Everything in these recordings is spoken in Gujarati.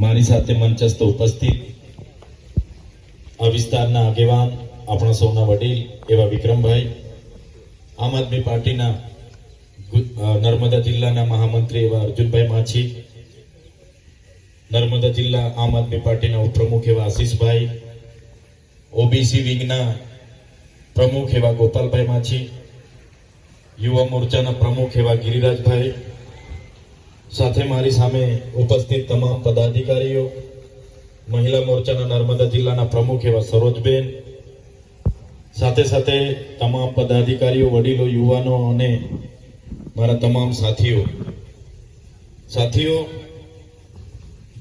મારી સાથે મંચસ્થ ઉપસ્થિત આ વિસ્તારના આગેવાન, આપણા સૌના વડીલ એવા વિક્રમભાઈ, આમ આદમી પાર્ટીના નર્મદા જિલ્લાના મહામંત્રી એવા અર્જુનભાઈ માછી, નર્મદા જિલ્લા આમ આદમી પાર્ટીના ઉપપ્રમુખ એવા આશીષભાઈ, ઓબીસી વિંગના પ્રમુખ એવા ગોપાલભાઈ માછી, યુવા મોરચાના પ્રમુખ એવા ગિરિરાજભાઈ, સાથે મારી સામે ઉપસ્થિત તમામ પદાધિકારીઓ, મહિલા મોરચાના નર્મદા જિલ્લાના પ્રમુખ એવા સરોજબેન, સાથે સાથે તમામ પદાધિકારીઓ, વડીલો, યુવાનો અને મારા તમામ સાથીઓ,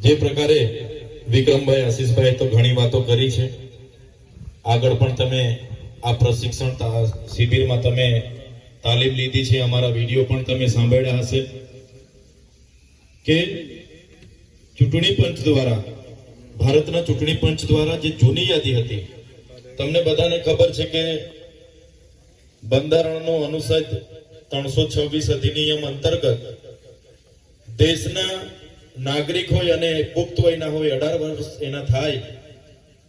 જે પ્રકારે વિક્રમભાઈ, આશીષભાઈ તો ઘણી વાતો કરી છે. આગળ પણ તમે આ પ્રશિક્ષણ શિબિરમાં તમે તાલીમ લીધી છે, અમારા વિડીયો પણ તમે સાંભળ્યા હશે કે ચૂંટણી પંચ દ્વારા, ભારતના ચૂંટણી પંચ દ્વારા જે જૂની યાદી હતી, તમને બધાને ખબર છે કે બંધારણનો અનુચ્છેદ 326 અધિનિયમ અંતર્ગત દેશના નાગરિક હોય અને પુખ્ત વયના હોય, 18 વર્ષ એના થાય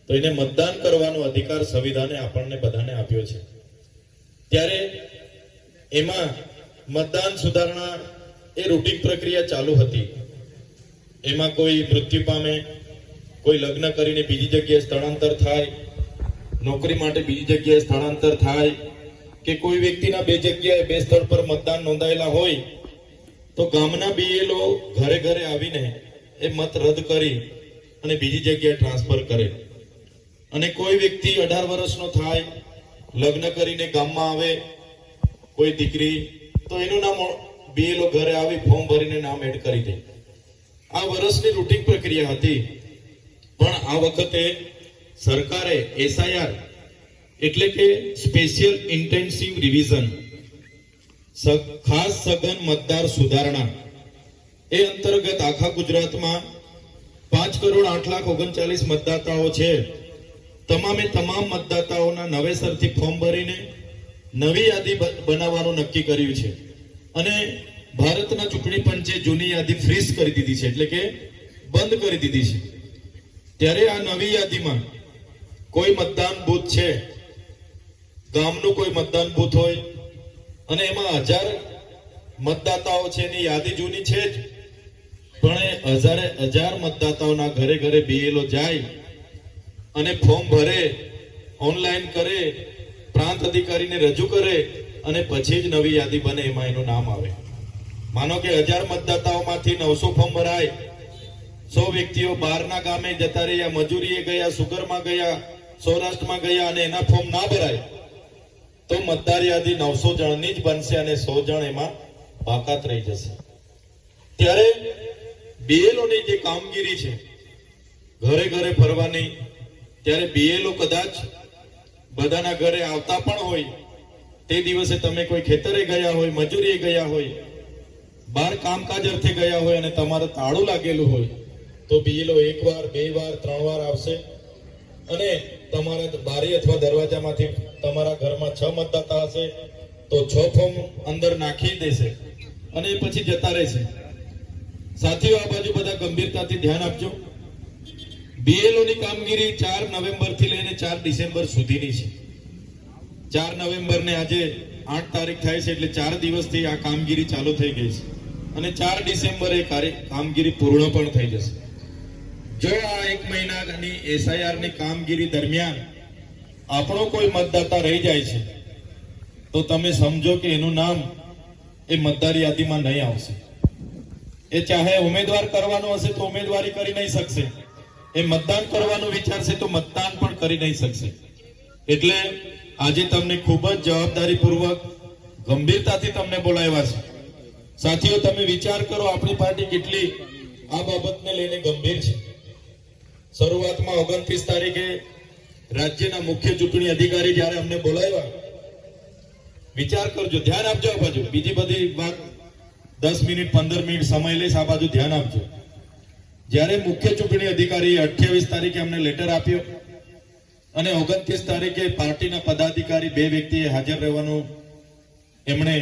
તો એને મતદાન કરવાનો અધિકાર સંવિધાને આપણને બધાને આપ્યો છે. ત્યારે એમાં મતદાન સુધારણા એ રૂટીન પ્રક્રિયા ચાલુ હતી. એમાં કોઈ મૃત્યુ પામે, કોઈ લગ્ન કરીને બીજી જગ્યાએ સ્થળાંતર થાય, નોકરી માટે બીજી જગ્યાએ સ્થળાંતર થાય, કે કોઈ વ્યક્તિના બે જગ્યાએ બે સ્થળ પર મતદાન નોંધાયેલા હોય તો ગામના બીએલઓ ઘરે ઘરે આવીને એ મત રદ કરી અને બીજી જગ્યાએ ટ્રાન્સફર કરે. અને કોઈ વ્યક્તિ 18 વર્ષનો થાય, લગ્ન કરીને ગામમાં આવે કોઈ દીકરી, તો એનું નામ બીએલઓ ઘરે આવી ફોર્મ ભરીને નામ એડ કરી દે. આ વર્ષની રૂટીન પ્રક્રિયા હતી. પણ આ વખતે સરકારે એસઆઈઆર એટલે કે સ્પેશિયલ ઇન્ટેન્સિવ રિવિઝન, ખાસ સઘન મતદાર સુધારણા, એ અંતર્ગત આખા ગુજરાતમાં 5,08,39,00,000 મતદાતાઓ છે. તમામે તમામ મતદાતાઓના નવેસરથી ફોર્મ ભરીને નવી યાદી બનાવવાનું નક્કી કર્યું છે. અને ભારતના ચૂંટણી પંચે જૂની યાદી ફ્રીઝ કરી દીધી છે, એટલે કે બંધ કરી દીધી છે. ત્યારે આ નવી યાદીમાં કોઈ મતદાન બૂથ છે, ગામનું કોઈ મતદાન બૂથ હોય અને એમાં 1000 મતદાતાઓ છે, એની યાદી જૂની છે જ, પણ એ 1000 મતદાતાઓના ઘરે ઘરે બીએલઓ જાય અને ફોર્મ ભરે, ઓનલાઈન કરે, પ્રાંત અધિકારીને રજૂ કરે અને પછી જ નવી યાદી બને, એમાં એનું નામ આવે. માનો કે 1000 મતદાતાઓમાંથી 900 ફોર્મ ભરાય, 100 વ્યક્તિઓ બહારના ગામે જતા રહ્યા, મજૂરીએ ગયા, સુગરમાં ગયા, સૌરાષ્ટ્રમાં ગયા અને એના ફોર્મ ના ભરાય તો મતદાર યાદી 900 જણની જ બનશે અને 100 જણ એમાં બાકાત રહી જશે. ત્યારે બીએલઓની જે કામગીરી છે ઘરે ઘરે ફરવાની, ત્યારે બીએલઓ કદાચ બધાના ઘરે આવતા પણ હોય, તે દિવસે તમે કોઈ ખેતરે ગયા હોય, મજૂરીએ ગયા હોય, બહાર કામકાજ અર્થે ગયા હોય અને તમારે તાળું લાગેલું હોય તો બીએલઓ 1 વાર, 2 વાર, 3 વાર આવશે અને તમારા બારી અથવા દરવાજામાંથી તમારા ઘરમાં 6 મતદાતા હશે તો 6 ફોર્મ અંદર નાખી દેશે અને પછી જતા રહેશે. સાથીઓ, આ બાજુ બધા ગંભીરતાથી ધ્યાન આપજો. બીએલઓની કામગીરી 4 નવેમ્બરથી લઈને 4 ડિસેમ્બર સુધીની છે. 4 નવેમ્બરને આજે 8 તારીખ થાય છે, એટલે 4 દિવસથી આ કામગીરી ચાલુ થઈ ગઈ છે અને 4 ડિસેમ્બરે કામગીરી પૂર્ણ પણ થઈ જશે. જો આ 1 મહિનાની એસઆઈઆરની કામગીરી દરમિયાન આપણો કોઈ મતદાતા રહી જાય છે તો તમે સમજો કે એનું નામ એ મતદાર યાદીમાં નહીં આવશે. એ ચાહે ઉમેદવાર કરવાનો હશે તો ઉમેદવારી કરી નહીં શકશે, એ મતદાન કરવાનું વિચારશે તો મતદાન પણ કરી નહીં શકશે. એટલે આજે તમને ખૂબ જ જવાબદારીપૂર્વક, ગંભીરતાથી તમને બોલાવ્યા છે. સાથીઓ, તમે વિચાર કરો આપણી પાર્ટી કેટલી આ બાબતને લઈને ગંભીર છે. શરૂઆતમાં 29 તારીખે રાજ્યના મુખ્ય ચૂંટણી અધિકારી જ્યારે અમને બોલાવ્યા, વિચાર કરજો, ધ્યાન આપજો. આ બાજુ બીજી બધી વાત 10 મિનિટ 15 મિનિટ સમય લઈશ, આ બાજુ ધ્યાન આપજો. જ્યારે મુખ્ય ચૂંટણી અધિકારી 28 તારીખે અમને લેટર આપ્યો અને 29 તારીખે પાર્ટીના પદાધિકારી 2 વ્યક્તિએ હાજર રહેવાનું એમણે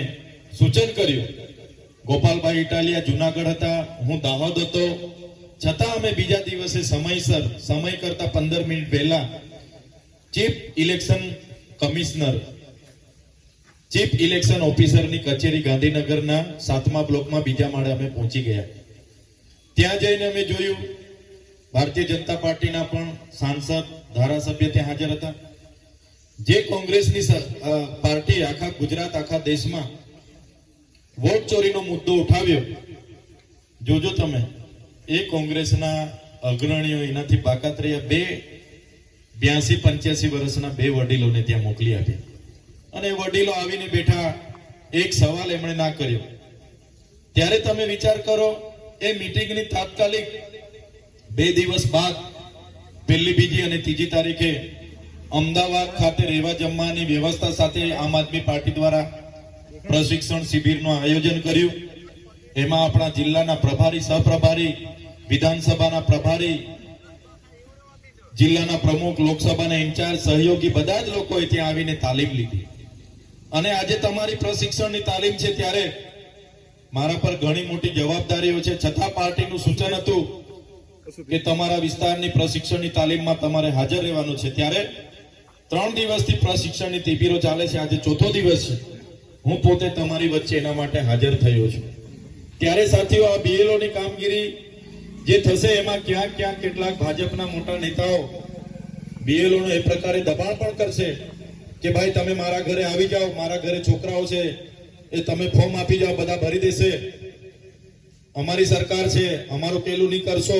સૂચન કર્યું. ગોપાલભાઈ ઇટાલિયા જુનાગઢ હતા, હું દાહોદ હતો છતાં અમે બીજા દિવસે સમયસર, સમય કરતા 15 મિનિટ પહેલા chief election commissioner, chief election ઓફિસરની કચેરી ગાંધીનગરના 7મા બ્લોકમાં બીજા માળે અમે પહોંચી ગયા. ત્યાં જઈને અમે જોયું ભારતીય જનતા પાર્ટીના પણ સાંસદ, ધારાસભ્ય ત્યાં હાજર હતા. જે કોંગ્રેસની પાર્ટી આખા ગુજરાત, આખા દેશમાં વોટ ચોરીનો મુદ્દો ઉઠાવ્યો, જોજો તમે, એ કોંગ્રેસના અગ્રણીઓ એનાથી બાકાત રહ્યા 82-85 વર્ષના 2 વડીલોને ત્યાં મોકલી આપ્યા. અને એ વડીલો આવીને બેઠા, એક સવાલ એમણે ના કર્યો. ત્યારે તમે વિચાર કરો, એ મીટિંગની તાત્કાલિક 2 દિવસ બાદ 1લી, 2જી અને 3જી તારીખે અમદાવાદ ખાતે રહેવા જમવાની વ્યવસ્થા સાથે આમ આદમી પાર્ટી દ્વારા પ્રશિક્ષણ શિબિરનું આયોજન કર્યું. એમાં આપણા જિલ્લાના પ્રભારી, સહપ્રભારી, વિધાનસભાના પ્રભારી, જિલ્લાના પ્રમુખ, લોકસભાના ઇન્ચાર્જ, સહયોગી બધા જ લોકોએ ત્યાં આવીને તાલીમ લીધી. અને આજે તમારી પ્રશિક્ષણની તાલીમ છે ત્યારે મારા પર ઘણી મોટી જવાબદારીઓ છે. છતાં પાર્ટીનું સૂચન હતું કે તમારા વિસ્તારની પ્રશિક્ષણની તાલીમમાં તમારે હાજર રહેવાનું છે. ત્યારે 3 દિવસથી પ્રશિક્ષણની શિબિરો ચાલે છે. આજે 4થો દિવસ છે. હું પોતે તમારી વચ્ચે એના માટે હાજર થયો છું. ત્યારે સાથીઓ, આ બીએલઓની કામગીરી જે થશે એમાં ક્યાંક કેટલાક ભાજપના મોટા નેતાઓ બીએલઓનો એ પ્રકારે દબાણ પણ કરશે કે ભાઈ તમે મારા ઘરે આવી જાઓ, મારા ઘરે છોકરાઓ છે, એ તમે ફોર્મ આપી જાઓ, બધા ભરી દેશે, અમારી સરકાર છે, અમારું પેલું નહીં કરશો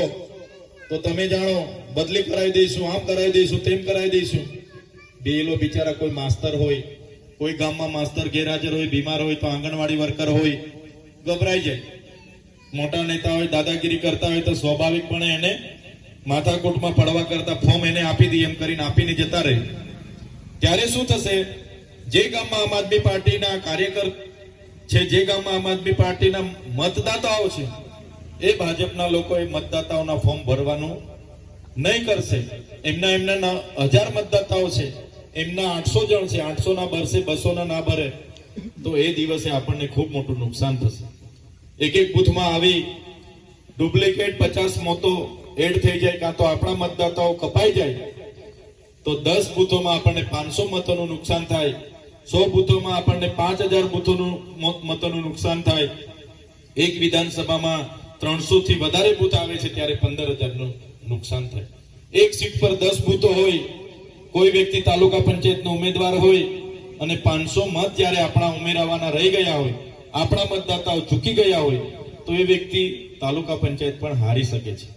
તો તમે જાણો બદલી કરાવી દઈશું, આમ કરાવી દઈશું, તેમ કરાવી દઈશું. બીએલઓ બિચારા કોઈ માસ્તર હોય, કોઈ ગામમાં માસ્તર ગેરહાજર હોય, બીમાર હોય તો આંગણવાડી વર્કર હોય, ગભરાઈ જાય. મોટા નેતા હોય, દાદાગીરી કરતા હોય તો સ્વાભાવિકપણે એને માથાકૂટમાં પડવા કરતા ફોર્મ એને આપી દઈએ એમ કરીને આપીને જતા રહે. ત્યારે શું થશે? જે ગામમાં આમ આદમી પાર્ટીના કાર્યકર છે, જે ગામમાં આમ આદમી પાર્ટીના મતદાતાઓ છે, એ ભાજપના લોકો એ મતદાતાઓના ફોર્મ ભરવાનું નહીં કરશે. એમના 1000 મતદાતાઓ છે, એમના 800 જણ છે, 800 ના ભરશે, 200 ના ભરે તો એ દિવસે આપણને ખૂબ મોટું નુકસાન થશે. એક બૂથમાં આવી ડુપ્લિકેટ 50 મતો એડ થઈ જાય, કાં તો આપણા મતદાતાઓ કપાઈ જાય તો 10 બૂથોમાં આપણને 500 મતોનું નુકસાન થાય, 100 બૂથોમાં આપણને 5000 મતોનું નુકસાન થાય. એક વિધાનસભામાં 300 થી વધારે બૂથ આવે છે ત્યારે 15000 નું નુકસાન થાય. એક સીટ પર 10 બૂથો હોય, કોઈ વ્યક્તિ તાલુકા પંચાયતનો ઉમેદવાર હોય અને 500 મત જ્યારે આપણા ઉમેરાવાના રહી ગયા હોય, આપણા મતદાતાઓ ચૂકી ગયા હોય તો એ વ્યક્તિ તાલુકા પંચાયત પણ હારી શકે છે.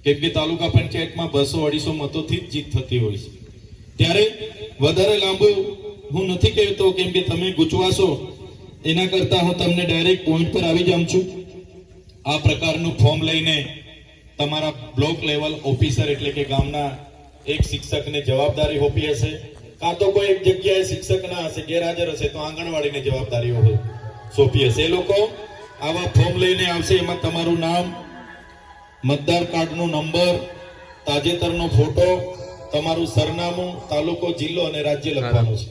કેમ કે તાલુકા પંચાયતમાં 200-250 મતોથી જ જીત થતી હોય છે. ત્યારે વધારે લાંબુ હું નથી કહેતો, કેમ કે તમે ગૂંચવાશો, એના કરતા હું તમને ડાયરેક્ટ પોઈન્ટ પર આવી જાઉં છું. આ પ્રકારનું ફોર્મ લઈને તમારા બ્લોક લેવલ ઓફિસર એટલે કે ગામના એક શિક્ષકને જવાબદારી સોંપી હશે, કાં તો કોઈ એક જગ્યાએ શિક્ષક ના હશે, ગેરહાજર હશે તો આંગણવાડીને જવાબદારીઓ સોંપી હશે. એ લોકો આવા ફોર્મ લઈને આવશે. એમાં તમારું નામ, મતદાર કાર્ડનો નંબર, તાજેતરનો ફોટો, તમારું સરનામું, તાલુકો, જિલ્લો અને રાજ્ય લખવાનું છે.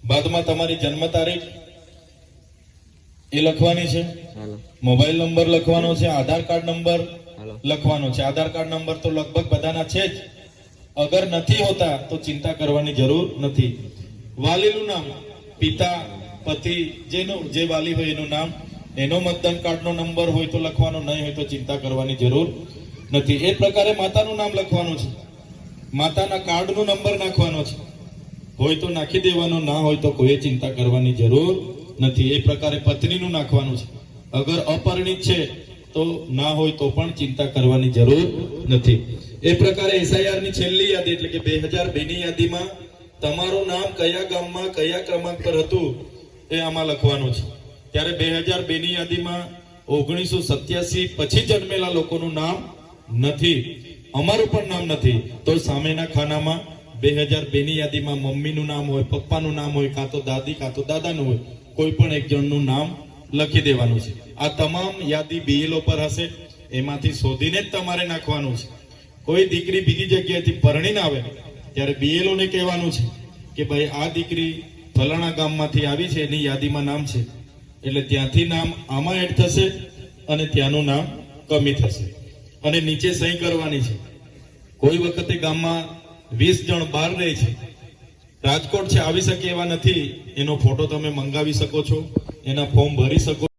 બાદમાં તમારી જન્મ તારીખ એ લખવાની છે, મોબાઈલ નંબર લખવાનો છે, આધાર કાર્ડ નંબર લખવાનો છે. આધાર કાર્ડ નંબર તો લગભગ બધાના છે જ, અગર નથી હોતા તો ચિંતા કરવાની જરૂર નથી. વાલીનું નામ, પિતા, પતિ, જે વાલી હોય એનું નામ, એનો મતદાન કાર્ડનો નંબર હોય તો લખવાનો, નહીં હોય તો ચિંતા કરવાની જરૂર નથી. એ પ્રકારે માતાનું નામ લખવાનું છે, માતાના કાર્ડનો નંબર નાખવાનો છે, હોય તો નાખી દેવાનો, ના હોય તો કોઈ ચિંતા કરવાની જરૂર નથી. એ પ્રકારે પત્નીનું નાખવાનું છે. અગર અપરિણિત છે તો ના હોય તો પણ ચિંતા કરવાની જરૂર નથી. એ પ્રકારે એસઆઈઆર ની છેલ્લી યાદી એટલે કે 2002 ની યાદીમાં તમારું નામ કયા ગામમાં કયા ક્રમાંક પર હતું એ આમાં લખવાનું છે. ત્યારે 2002 ની યાદીમાં 1987 પછી જન્મેલા લોકોનું નામ નથી, અમારું પણ નામ નથી, તો સામેના ખાનામાં 2002 ની યાદીમાં મમ્મીનું નામ હોય, પપ્પાનું નામ હોય, કાં તો દાદી કાં તો દાદાનું હોય, કોઈ પણ એક જણનું નામ લખી દેવાનું છે. આ તમામ યાદી બીએલઓ પર હશે, એમાંથી શોધીને જ તમારે નાખવાનું છે. કોઈ દીકરી બીજી જગ્યાએથી પરણીને આવે ત્યારે બીએલઓ ને કહેવાનું છે કે ભાઈ આ દીકરી ફલાણા ગામમાંથી આવી છે, એની યાદીમાં નામ છે, એટલે ત્યાંથી નામ આમાં એડ થશે અને ત્યાંનું નામ કમી થશે. અને નીચે સહી કરવાની છે. કોઈ વખતે ગામમાં 20 જણ બહાર રહે છે, રાજકોટ છે, આવી શકે એવા નથી, એનો ફોટો તમે મંગાવી શકો છો, એના ફોર્મ ભરી શકો